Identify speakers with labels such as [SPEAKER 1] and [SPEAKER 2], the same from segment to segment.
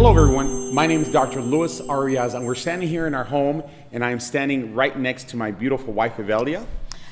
[SPEAKER 1] Hello everyone, my name is Dr. Luis Arriaza, and we're standing here in our home, and I am standing right next to my beautiful wife, Evelia.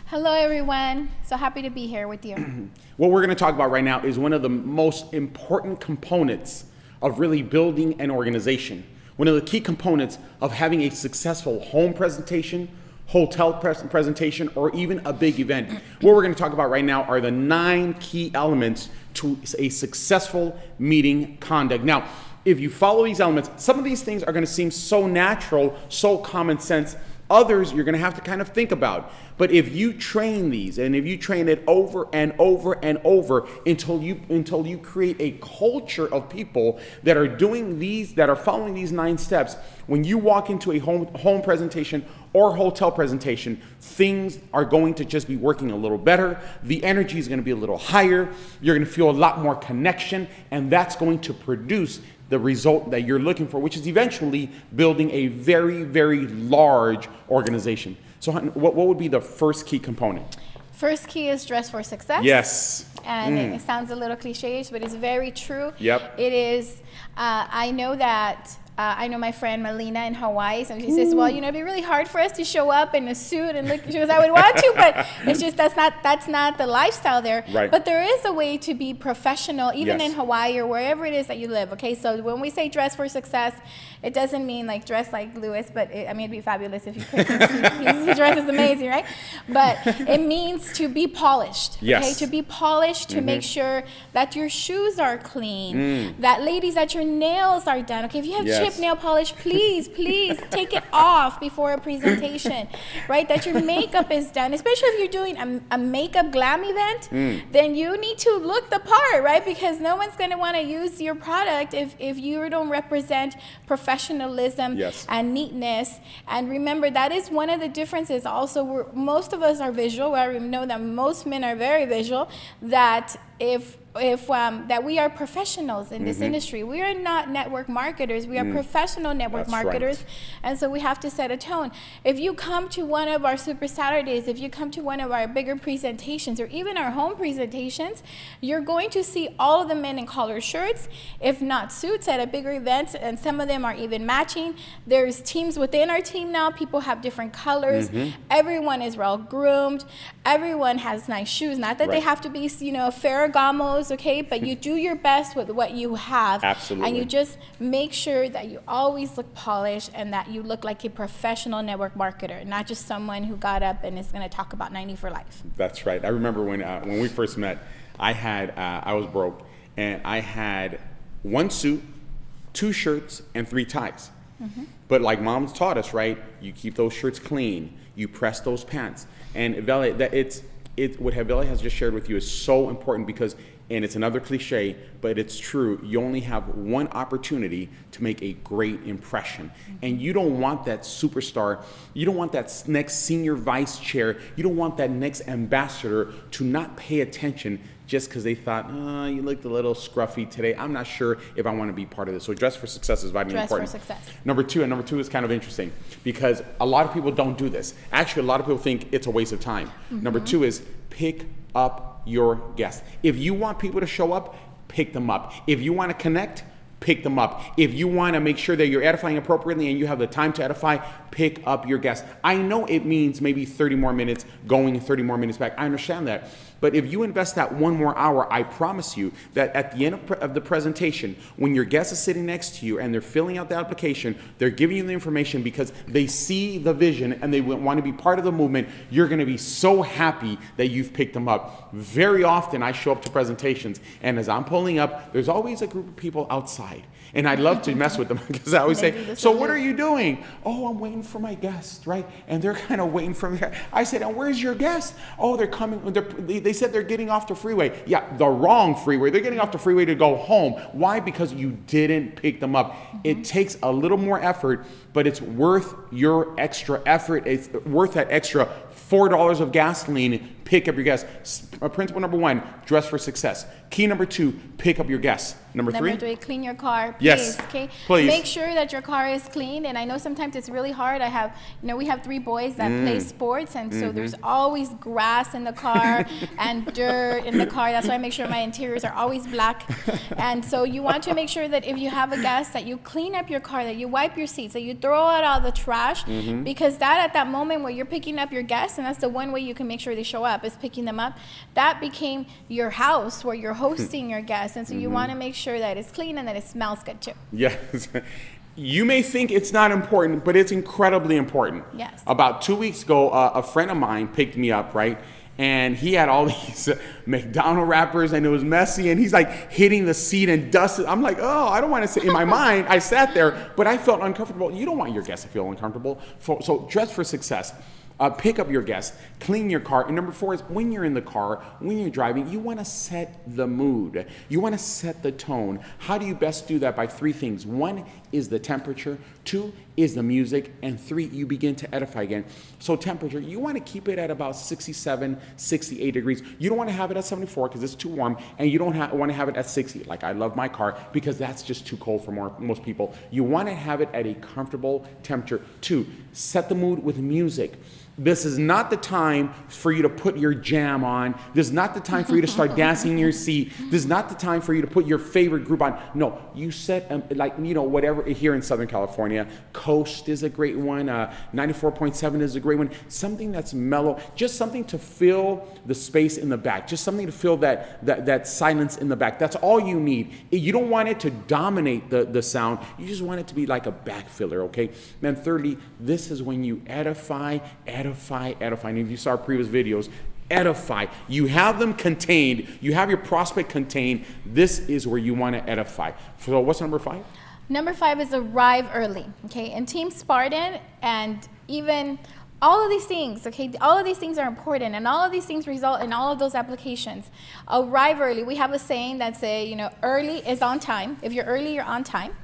[SPEAKER 2] Hello everyone, so happy to be here with you.
[SPEAKER 1] What we're going to talk about right now is one of the most important components of really building an organization. One of the key components of having a successful home presentation, hotel presentation, or even a big event. What we're going to talk about right now are the 9 key elements to a successful meeting conduct. Now, if you follow these elements, some of these things are going to seem so natural, so common sense. Others you're going to have to kind of think about. But if you train these, and if you train it over and over and over until you create a culture of people that are doing these, that are following these 9 steps, when you walk into a home presentation or hotel presentation, things are going to just be working a little better. The energy is going to be a little higher. You're going to feel a lot more connection, and that's going to produce the result that you're looking for, which is eventually building a very, very large organization. So what would be the first key component?
[SPEAKER 2] First key is dress for success.
[SPEAKER 1] Yes.
[SPEAKER 2] And it sounds a little cliche, but it's very true.
[SPEAKER 1] Yep.
[SPEAKER 2] It is. I know that. I know my friend Melina in Hawaii, so she says, well, it'd be really hard for us to show up in a suit and look, she goes, I would want to, but it's just, that's not the lifestyle there.
[SPEAKER 1] Right.
[SPEAKER 2] But there is a way to be professional, even
[SPEAKER 1] Yes.
[SPEAKER 2] in Hawaii or wherever it is that you live, okay? So when we say dress for success, it doesn't mean like dress like Louis, but it'd be fabulous if you could. His dress is amazing, right? But it means to be polished,
[SPEAKER 1] Yes.
[SPEAKER 2] okay? To be polished, to make sure that your shoes are clean, that ladies, that your nails are done, okay? If you have
[SPEAKER 1] Yes.
[SPEAKER 2] nail polish, please take it off before a presentation, right? That your makeup is done, especially if you're doing a makeup glam event, then you need to look the part, right? Because no one's going to want to use your product if you don't represent professionalism
[SPEAKER 1] Yes.
[SPEAKER 2] and neatness. And remember, that is one of the differences also. Most of us are visual. I know that most men are very visual, that that we are professionals in this industry. We are not network marketers. We are professional network
[SPEAKER 1] That's
[SPEAKER 2] marketers.
[SPEAKER 1] right.
[SPEAKER 2] And so we have to set a tone. If you come to one of our Super Saturdays, if you come to one of our bigger presentations, or even our home presentations, you're going to see all of the men in collared shirts, if not suits, at a bigger event, and some of them are even matching. There's teams within our team now. People have different colors. Everyone is well groomed. Everyone has nice shoes. Not that they
[SPEAKER 1] Right.
[SPEAKER 2] have to be, Ferragamos, okay? But you do your best with what you have.
[SPEAKER 1] Absolutely.
[SPEAKER 2] And you just make sure that you always look polished and that you look like a professional network marketer, not just someone who got up and is going to talk about 90 for life.
[SPEAKER 1] That's right. I remember when we first met, I was broke, and I had 1 suit, 2 shirts, and 3 ties. But like Mom's taught us, right? You keep those shirts clean. You press those pants. And Evelia, what Evelia has just shared with you is so important because, and it's another cliche, but it's true, you only have one opportunity to make a great impression. And you don't want that superstar, you don't want that next senior vice chair, you don't want that next ambassador to not pay attention just because they thought, you looked a little scruffy today. I'm not sure if I want to be part of this. So dress for success is vitally important.
[SPEAKER 2] Dress for success.
[SPEAKER 1] Number two is kind of interesting because a lot of people don't do this. Actually, a lot of people think it's a waste of time. Number 2 is pick up your guests. If you want people to show up, pick them up. If you want to connect, pick them up. If you want to make sure that you're edifying appropriately and you have the time to edify, pick up your guests. I know it means maybe 30 more minutes going, 30 more minutes back. I understand that. But if you invest that 1 more hour, I promise you that at the end of the presentation, when your guest is sitting next to you and they're filling out the application, they're giving you the information because they see the vision and they want to be part of the movement, you're going to be so happy that you've picked them up. Very often I show up to presentations, and as I'm pulling up, there's always a group of people outside. And I love to mess with them because I always say, so what are you doing? Oh, I'm waiting for my guest, right? And they're kind of waiting for me. I said, and where's your guest? Oh, they're coming. They said they're getting off the freeway. Yeah, the wrong freeway. They're getting off the freeway to go home. Why? Because you didn't pick them up. It takes a little more effort, but it's worth your extra effort. It's worth that extra $4 of gasoline. Pick up your guests. Principle number 1, dress for success. Key number 2, pick up your guests. Number 3,
[SPEAKER 2] clean your car. Please,
[SPEAKER 1] yes,
[SPEAKER 2] okay?
[SPEAKER 1] please.
[SPEAKER 2] Make sure that your car is clean. And I know sometimes it's really hard. We have 3 boys that play sports, and so there's always grass in the car and dirt in the car. That's why I make sure my interiors are always black. And so you want to make sure that if you have a guest, that you clean up your car, that you wipe your seats, that you throw out all the trash, because that at that moment where you're picking up your guests, and that's the one way you can make sure they show up, is picking them up, that became your house where you're hosting your guests. And so you want to make sure that it's clean and that it smells good too.
[SPEAKER 1] Yes. You may think it's not important, but it's incredibly important.
[SPEAKER 2] Yes.
[SPEAKER 1] About 2 weeks ago, a friend of mine picked me up, right? And he had all these McDonald's wrappers, and it was messy, and he's like hitting the seat and dusted. I'm like, oh, I don't want to sit. In my mind, I sat there, but I felt uncomfortable. You don't want your guests to feel uncomfortable. So dress for success. Pick up your guests, clean your car. And number 4 is when you're in the car, when you're driving, you want to set the mood. You want to set the tone. How do you best do that? By 3 things. 1 is the temperature. 2 is the music. And 3, you begin to edify again. So temperature, you want to keep it at about 67, 68 degrees. You don't want to have it at 74 because it's too warm. And you don't want to have it at 60. Like I love my car because that's just too cold for most people. You want to have it at a comfortable temperature. 2, set the mood with music. This is not the time for you to put your jam on. This is not the time for you to start dancing in your seat. This is not the time for you to put your favorite group on. No, you set, whatever here in Southern California. Coast is a great one. 94.7 is a great one. Something that's mellow. Just something to fill the space in the back. Just something to fill that silence in the back. That's all you need. You don't want it to dominate the sound. You just want it to be like a back filler, okay? And thirdly, this is when you edify. And if you saw our previous videos, edify. You have them contained. You have your prospect contained. This is where you want to edify. So what's number 5?
[SPEAKER 2] Number 5 is arrive early. Okay, and Team Spartan, and even all of these things, okay, all of these things are important, and all of these things result in all of those applications. Arrive early. We have a saying that say, early is on time. If you're early, you're on time.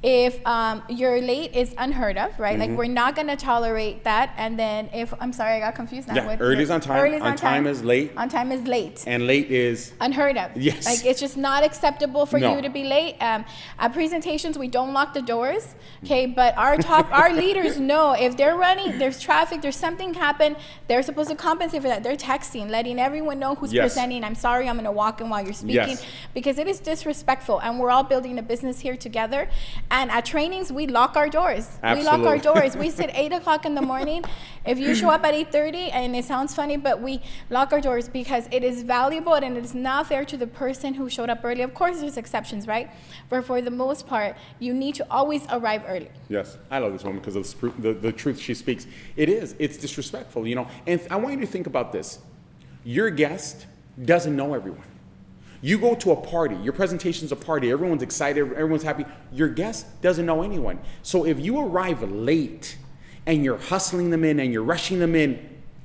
[SPEAKER 2] If you're late, is unheard of, right? Like we're not going to tolerate that. And then I'm sorry, I got confused now.
[SPEAKER 1] Yeah, early is on time.
[SPEAKER 2] Early is
[SPEAKER 1] on time is late.
[SPEAKER 2] On time is late.
[SPEAKER 1] And late is
[SPEAKER 2] unheard of.
[SPEAKER 1] Yes.
[SPEAKER 2] Like it's just not acceptable for you to be late. At presentations, we don't lock the doors, okay? But our leaders know if they're running, there's traffic, there's something happened, they're supposed to compensate for that. They're texting, letting everyone know who's presenting. I'm sorry, I'm going to walk in while you're speaking, because it is disrespectful, and we're all building a business here together. And at trainings, we lock our doors.
[SPEAKER 1] Absolutely.
[SPEAKER 2] We lock our doors. We sit 8 o'clock in the morning. If you show up at 8:30, and it sounds funny, but we lock our doors because it is valuable and it is not fair to the person who showed up early. Of course, there's exceptions, right? But for the most part, you need to always arrive early.
[SPEAKER 1] Yes, I love this woman because of the truth she speaks. It's disrespectful, And I want you to think about this. Your guest doesn't know everyone. You go to a party, your presentation's a party, everyone's excited, everyone's happy. Your guest doesn't know anyone. So if you arrive late and you're hustling them in and you're rushing them in,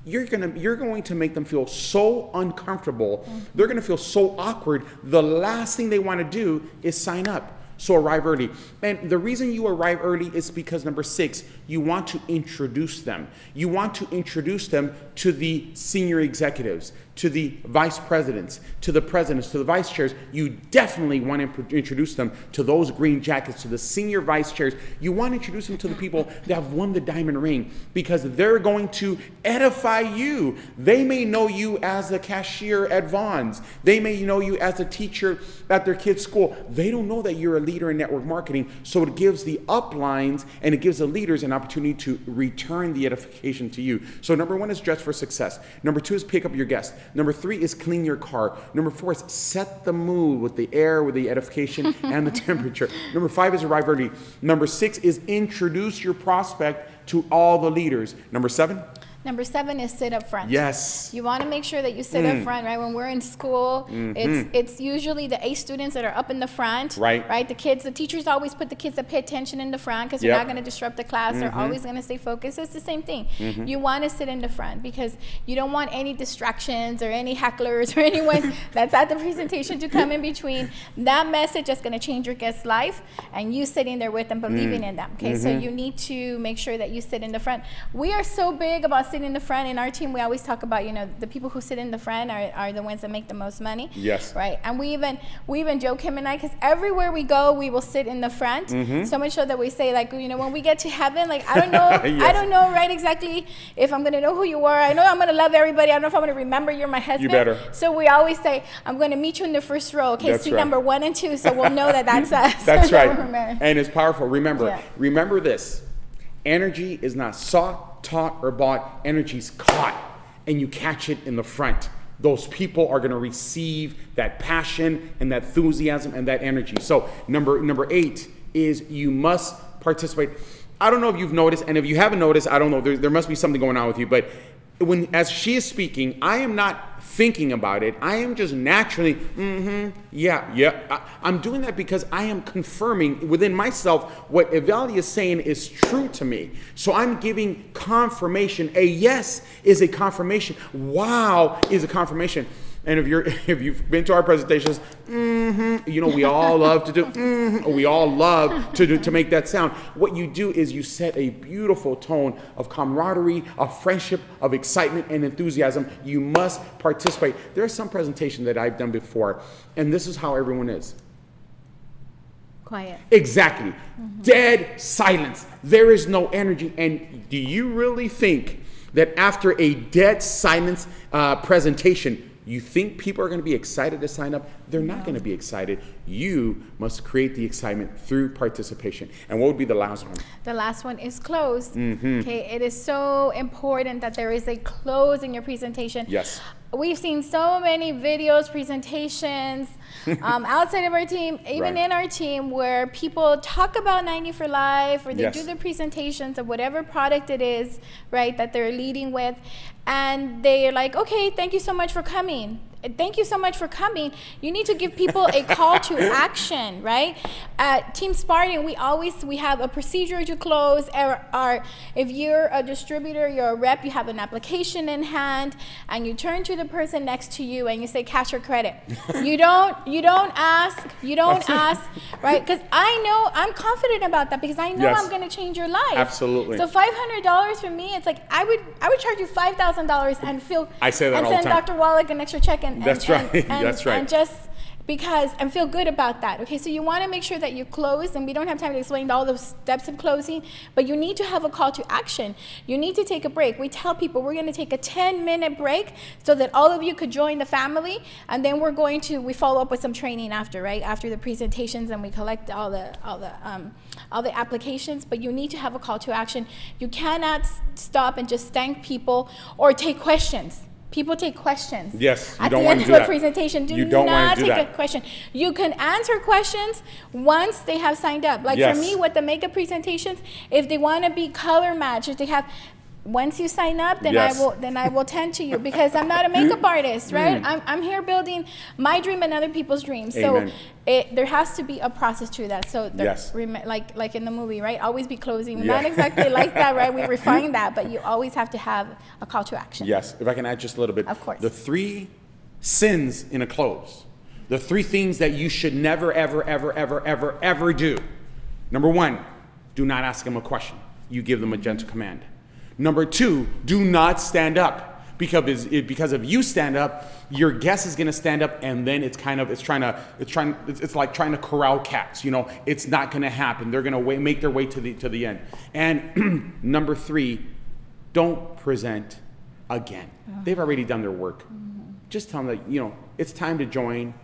[SPEAKER 1] you're going to make them feel so uncomfortable. They're going to feel so awkward. The last thing they want to do is sign up. So arrive early. And the reason you arrive early is because number 6, you want to introduce them. You want to introduce them to the senior executives, to the vice presidents, to the presidents, to the vice chairs. You definitely want to introduce them to those green jackets, to the senior vice chairs. You want to introduce them to the people that have won the diamond ring, because they're going to edify you. They may know you as a cashier at Vaughn's. They may know you as a teacher at their kid's school. They don't know that you're a leader in network marketing, so it gives the uplines and it gives the leaders an opportunity to return the edification to you. So number 1 is dress for success. Number 2 is pick up your guests. Number 3 is clean your car. Number 4 is set the mood with the air, with the edification, and the temperature. Number 5 is arrive early. Number 6 is introduce your prospect to all the leaders. Number 7?
[SPEAKER 2] Number 7 is sit up front.
[SPEAKER 1] Yes.
[SPEAKER 2] You want to make sure that you sit up front, right? When we're in school, it's usually the A students that are up in the front, right? The teachers always put the kids that pay attention in the front because they're not going to disrupt the class. They're always going to stay focused. It's the same thing. You want to sit in the front because you don't want any distractions or any hecklers or anyone that's at the presentation to come in between. That message is going to change your guest's life, and you sitting there with them, believing in them. Okay, so you need to make sure that you sit in the front. We are so big about sitting in the front. In our team, we always talk about, the people who sit in the front are the ones that make the most money.
[SPEAKER 1] Yes.
[SPEAKER 2] Right. And we even joke, him and I, because everywhere we go, we will sit in the front. So much so that we say, like, when we get to heaven, like, I don't know,
[SPEAKER 1] Yes.
[SPEAKER 2] I don't know right exactly if I'm going to know who you are. I know I'm going to love everybody. I don't know if I'm going to remember you're my husband.
[SPEAKER 1] You better.
[SPEAKER 2] So we always say, I'm going to meet you in the first row. Okay,
[SPEAKER 1] That's
[SPEAKER 2] seat
[SPEAKER 1] right.
[SPEAKER 2] number 1 and 2. So we'll know that that's us.
[SPEAKER 1] That's right.
[SPEAKER 2] Remember.
[SPEAKER 1] And it's powerful. Remember,
[SPEAKER 2] Yeah.
[SPEAKER 1] remember this. Energy is not sought, taught, or bought. Energy's caught, and you catch it in the front. Those people are going to receive that passion and that enthusiasm and that energy. So number 8 is you must participate. I don't know if you've noticed, and if you haven't noticed, I don't know, there must be something going on with you, but as she is speaking, I am not thinking about it. I am just naturally, yeah. I'm doing that because I am confirming within myself what Evelia is saying is true to me. So I'm giving confirmation. A yes is a confirmation. Wow is a confirmation. And if you've been to our presentations, we all love to do, we all love to make that sound. What you do is you set a beautiful tone of camaraderie, of friendship, of excitement and enthusiasm. You must participate. There are some presentations that I've done before, and this is how everyone is.
[SPEAKER 2] Quiet.
[SPEAKER 1] Exactly. Dead silence. There is no energy. And do you really think that after a dead silence presentation, you think people are going to be excited to sign up? They're not going to be excited. You must create the excitement through participation. And what would be the last one?
[SPEAKER 2] The last one is close. Okay, it is so important that there is a close in your presentation.
[SPEAKER 1] Yes.
[SPEAKER 2] We've seen so many videos, presentations outside of our team, even
[SPEAKER 1] Right.
[SPEAKER 2] in our team, where people talk about 90 for Life, or they
[SPEAKER 1] Yes.
[SPEAKER 2] do the presentations of whatever product it is, right, that they're leading with. And they're like, okay, thank you so much for coming. Thank you so much for coming. You need to give people a call to action, right? At Team Spartan, we have a procedure to close. If you're a distributor, you're a rep, you have an application in hand, and you turn to the person next to you and you say, cash or credit. You don't ask, right? Because I'm confident about that, because I know
[SPEAKER 1] Yes.
[SPEAKER 2] I'm going to change your life.
[SPEAKER 1] Absolutely.
[SPEAKER 2] So $500 for me, it's like I would charge you $5,000 and
[SPEAKER 1] I say that
[SPEAKER 2] and
[SPEAKER 1] all the
[SPEAKER 2] send
[SPEAKER 1] time.
[SPEAKER 2] Dr. Wallach an extra check
[SPEAKER 1] That's right. That's right.
[SPEAKER 2] And just because and feel good about that. Okay, so you want to make sure that you close, and we don't have time to explain all the steps of closing, but you need to have a call to action. You need to take a break. We tell people we're going to take a 10-minute break so that all of you could join the family, and then we follow up with some training after, right? After the presentations, and we collect all the applications, but you need to have a call to action. You cannot stop and just thank people or take questions. People take questions.
[SPEAKER 1] Yes, you
[SPEAKER 2] At
[SPEAKER 1] don't
[SPEAKER 2] the
[SPEAKER 1] want
[SPEAKER 2] end
[SPEAKER 1] to do
[SPEAKER 2] of
[SPEAKER 1] that.
[SPEAKER 2] a presentation, do
[SPEAKER 1] You don't wanna
[SPEAKER 2] not
[SPEAKER 1] do
[SPEAKER 2] take
[SPEAKER 1] that.
[SPEAKER 2] a question. You can answer questions once they have signed up. Like
[SPEAKER 1] Yes.
[SPEAKER 2] for me, with the makeup presentations, if they want to be color matched, if they have, once you sign up, then
[SPEAKER 1] Yes.
[SPEAKER 2] I will tend to you, because I'm not a makeup artist, right? I'm here building my dream and other people's dreams.
[SPEAKER 1] Amen.
[SPEAKER 2] So there has to be a process to that. So
[SPEAKER 1] Yes.
[SPEAKER 2] like in the movie, right? Always be closing.
[SPEAKER 1] Yeah.
[SPEAKER 2] Not exactly like that, right? We refine that, but you always have to have a call to action.
[SPEAKER 1] Yes, if I can add just a little bit.
[SPEAKER 2] Of course.
[SPEAKER 1] The 3 sins in a close. The 3 things that you should never, ever do. Number 1, do not ask them a question. You give them a gentle command. Number 2, do not stand up, because if you stand up, your guest is going to stand up, and then it's like trying to corral cats. It's not going to happen. They're going to make their way to the end. And number 3, don't present again. They've already done their work. Just tell them that it's time to join.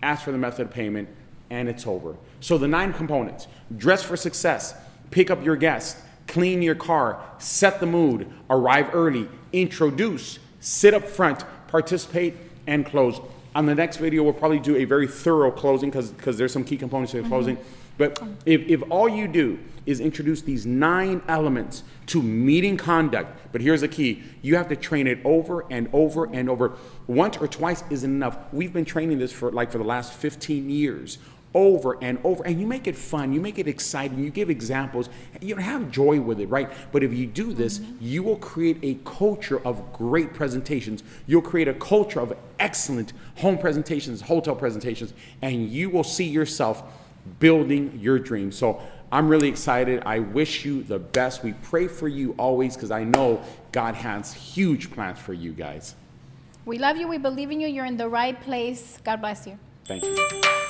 [SPEAKER 1] Ask for the method of payment, and it's over. So the 9 components: dress for success, pick up your guest, clean your car, set the mood, arrive early, introduce, sit up front, participate, and close. On the next video, we'll probably do a very thorough closing, because there's some key components to the closing. But if all you do is introduce these 9 elements to meeting conduct, but here's the key: you have to train it over and over and over. Once or twice isn't enough. We've been training this for the last 15 years. Over and over, and you make it fun, you make it exciting, you give examples, you have joy with it, right? But if you do this, you will create a culture of great presentations. You'll create a culture of excellent home presentations, hotel presentations, and you will see yourself building your dream. So I'm really excited. I wish you the best. We pray for you always because I know God has huge plans for you guys.
[SPEAKER 2] We love you. We believe in you. You're in the right place. God bless you.
[SPEAKER 1] Thank you.